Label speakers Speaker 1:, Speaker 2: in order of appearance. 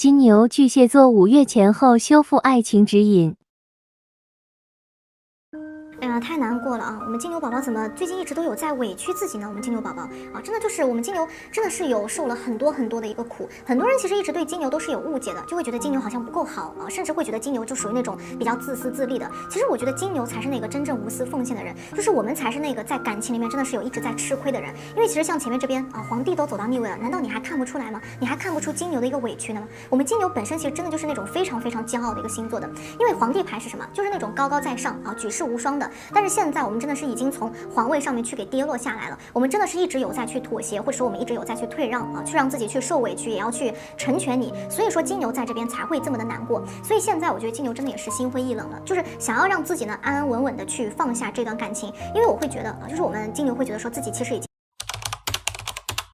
Speaker 1: 金牛、巨蟹座5月前后修复爱情指引。
Speaker 2: 哎呀，太难过了啊！我们金牛宝宝怎么最近一直都有在委屈自己呢？我们金牛宝宝啊，真的就是我们金牛真的是有受了很多的一个苦。很多人其实一直对金牛都是有误解的，就会觉得金牛好像不够好啊，甚至会觉得金牛就属于那种比较自私自利的。其实我觉得金牛才是那个真正无私奉献的人，就是我们才是那个在感情里面真的是有一直在吃亏的人。因为其实像前面这边啊，皇帝都走到逆位了，难道你还看不出来吗？你还看不出金牛的一个委屈呢吗？我们金牛本身其实真的就是那种非常骄傲的一个星座的，因为皇帝牌是什么？就是那种高高在上啊，举世无双的。但是现在我们真的是已经从皇位上面去给跌落下来了，我们真的是一直有在去妥协，或者说我们一直有在去退让啊，去让自己去受委屈，也要去成全你。所以说金牛在这边才会这么的难过。所以现在我觉得金牛真的也是心灰意冷了，就是想要让自己呢安安稳稳的去放下这段感情，因为我会觉得啊，就是我们金牛会觉得说自己其实已经